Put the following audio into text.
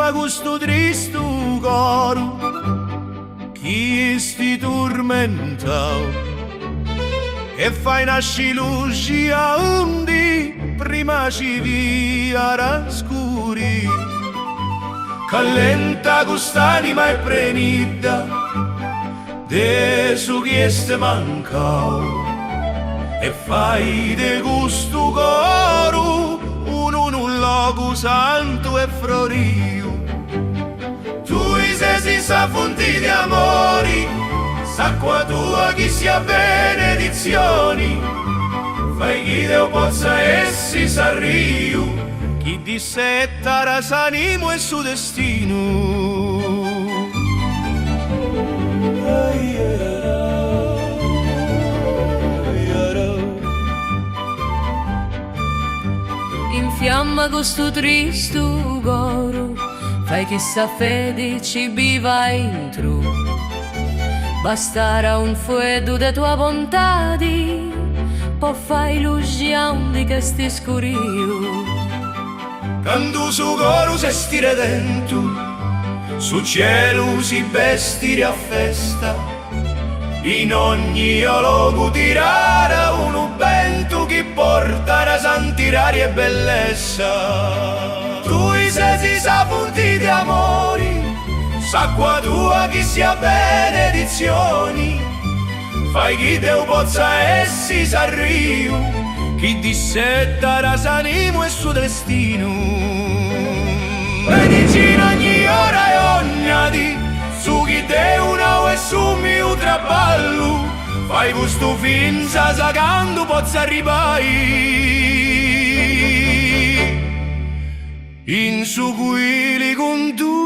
infiamma questo triste coro, chi sti tormentao, e fai nasci luci a undi, prima ci via rascuri, callenta quest'anima e prenida, de su chieste mancao, e fai de gusto coro, un logo santo e florio. Tu sei sa fonti di amori, s'acqua tua chi sia benedizioni, fai chi Dio possa essi s'arriu, chi dissetta rasanimo e suo destino. Infiamma questo triste coro, fai che sa fede ci viva intro, bastarà un fuoco de tua bontà, può fai luci a undi che sti scurio. Quando su coro se stire dentro, su cielo si vestire a festa, in ogni logo tirare uno vento che porta la sant'iraria e bellezza. Tu sei sa fonti di amori, s'acqua tua che sia benedizioni, fai chi Dio possa essi s'arriu, chi dissetta rasanimo e suo destino. Benedici in ogni ora e ogni dì, su chi Dio una e su mio traballo, fai questo finza sagando possa arrivare, in su quelli con tu